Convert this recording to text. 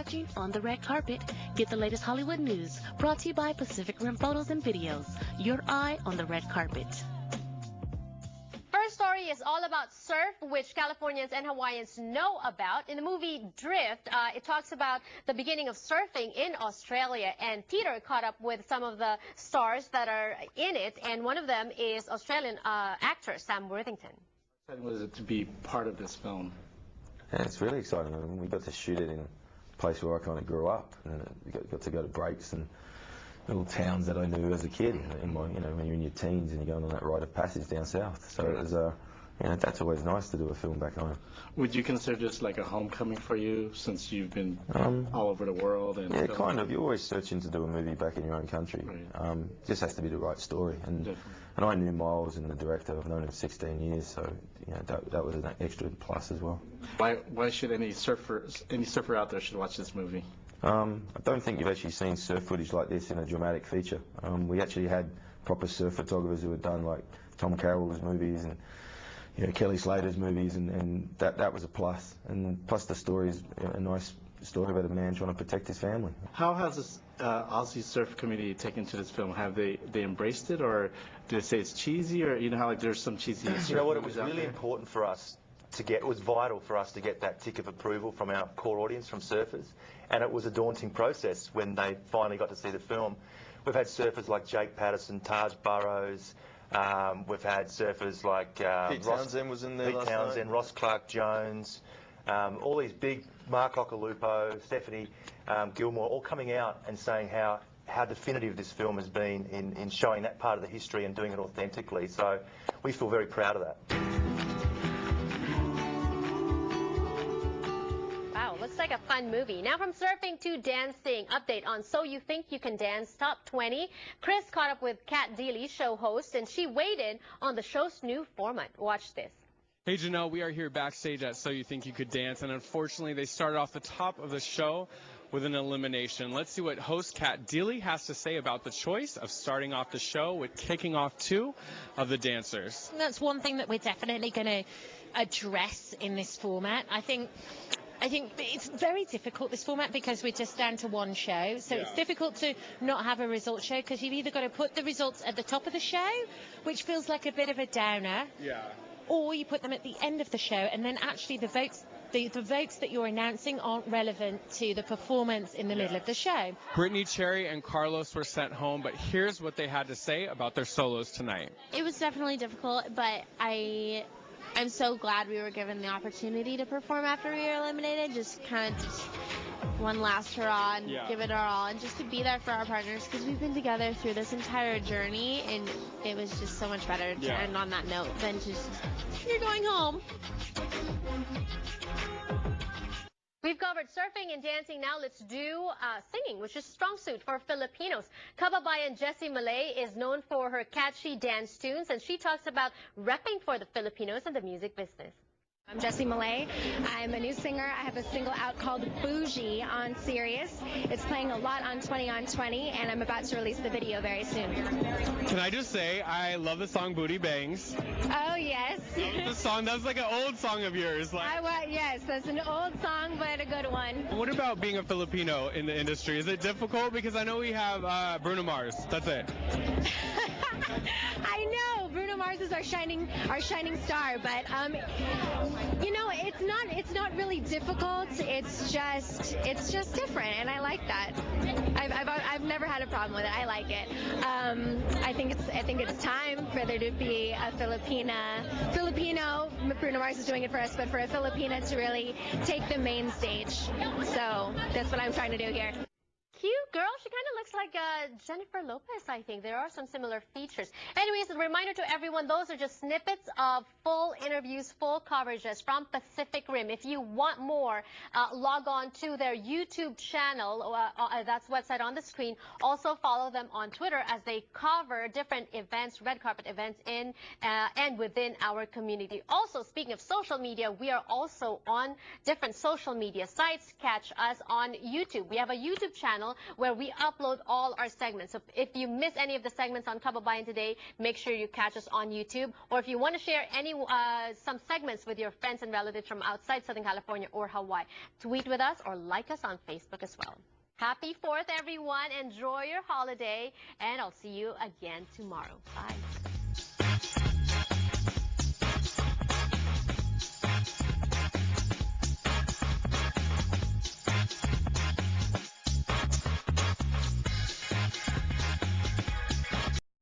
watching On the Red Carpet. Get the latest Hollywood news brought to you by Pacific Rim Photos and Videos. Your eye on the red carpet. First story is all about surf, which Californians and Hawaiians know about. In the movie Drift, it talks about the beginning of surfing in Australia, and Peter caught up with some of the stars that are in it, and one of them is Australian actor Sam Worthington. How was it to be part of this film? Yeah, it's really exciting. I mean, we got to shoot it in a place where I kind of grew up, and we got to go to breaks and little towns that I knew as a kid. In my, when you're in your teens and you're going on that rite of passage down south. So it was, that's always nice to do a film back home. Would you consider this like a homecoming for you, since you've been all over the world? And yeah, kind of. You're always searching to do a movie back in your own country. Right. Just has to be the right story. And I knew Miles and the director. I've known him 16 years, so that was an extra plus as well. Why should any surfer out there should watch this movie? I don't think you've actually seen surf footage like this in a dramatic feature. We actually had proper surf photographers who had done like Tom Carroll's movies and Kelly Slater's movies, and that was a plus. And plus the story is a nice story about a man trying to protect his family. How has this Aussie surf community taken to this film? Have they embraced it, or do they say it's cheesy, or how like there's some cheesy surf You know what, it movies was really important for us to get, it was vital for us to get that tick of approval from our core audience, from surfers, and it was a daunting process when they finally got to see the film. We've had surfers like Jake Patterson, Taj Burrows, we've had surfers like Pete Townsend was in there last night. Ross Clark-Jones, all these big, Mark Occhilupo, Stephanie Gilmore, all coming out and saying how definitive this film has been in showing that part of the history and doing it authentically. So we feel very proud of that. Wow, looks like a fun movie. Now from surfing to dancing. Update on So You Think You Can Dance Top 20. Chris caught up with Kat Deely, show host, and she weighed in on the show's new format. Watch this. Hey Janelle, we are here backstage at So You Think You Could Dance, and unfortunately they started off the top of the show with an elimination. Let's see what host Kat Deely has to say about the choice of starting off the show with kicking off two of the dancers. That's one thing that we're definitely going to address in this format. I think it's very difficult, this format, because we're just down to one show. So it's difficult to not have a results show, because you've either got to put the results at the top of the show, which feels like a bit of a downer. Yeah. Or you put them at the end of the show, and then actually the votes that you're announcing aren't relevant to the performance in the middle of the show. Brittany, Cherry, and Carlos were sent home, but here's what they had to say about their solos tonight. It was definitely difficult, but I'm so glad we were given the opportunity to perform after we were eliminated. Just kind of one last hurrah and give it our all, and just to be there for our partners, because we've been together through this entire journey, and it was just so much better to end on that note than just, you're going home. We've covered surfing and dancing. Now let's do singing, which is strong suit for Filipinos. Kababayan Jessie Malay is known for her catchy dance tunes, and she talks about repping for the Filipinos in the music business. I'm Jessie Malay. I'm a new singer. I have a single out called Bougie on Sirius. It's playing a lot on 20 on 20, and I'm about to release the video very soon. Can I just say, I love the song Booty Bangs. Oh, yes. The song, that was like an old song of yours. Yes, that's an old song, but a good one. What about being a Filipino in the industry? Is it difficult? Because I know we have Bruno Mars. That's it. I know Bruno Mars is our shining star, but it's not really difficult. It's just different, and I like that. I've never had a problem with it. I like it. I think it's time for there to be a Filipino. Bruno Mars is doing it for us, but for a Filipina to really take the main stage. So that's what I'm trying to do here. Cute girl. She kind of looks like Jennifer Lopez, I think. There are some similar features. Anyways, a reminder to everyone, those are just snippets of full interviews, full coverages from Pacific Rim. If you want more, log on to their YouTube channel. That's website on the screen. Also follow them on Twitter as they cover different events, red carpet events in and within our community. Also, speaking of social media, we are also on different social media sites. Catch us on YouTube. We have a YouTube channel channel where we upload all our segments. So if you miss any of the segments on Kababayan today, make sure you catch us on YouTube. Or if you want to share some segments with your friends and relatives from outside Southern California or Hawaii, tweet with us or like us on Facebook as well. Happy 4th, everyone. Enjoy your holiday, and I'll see you again tomorrow. Bye.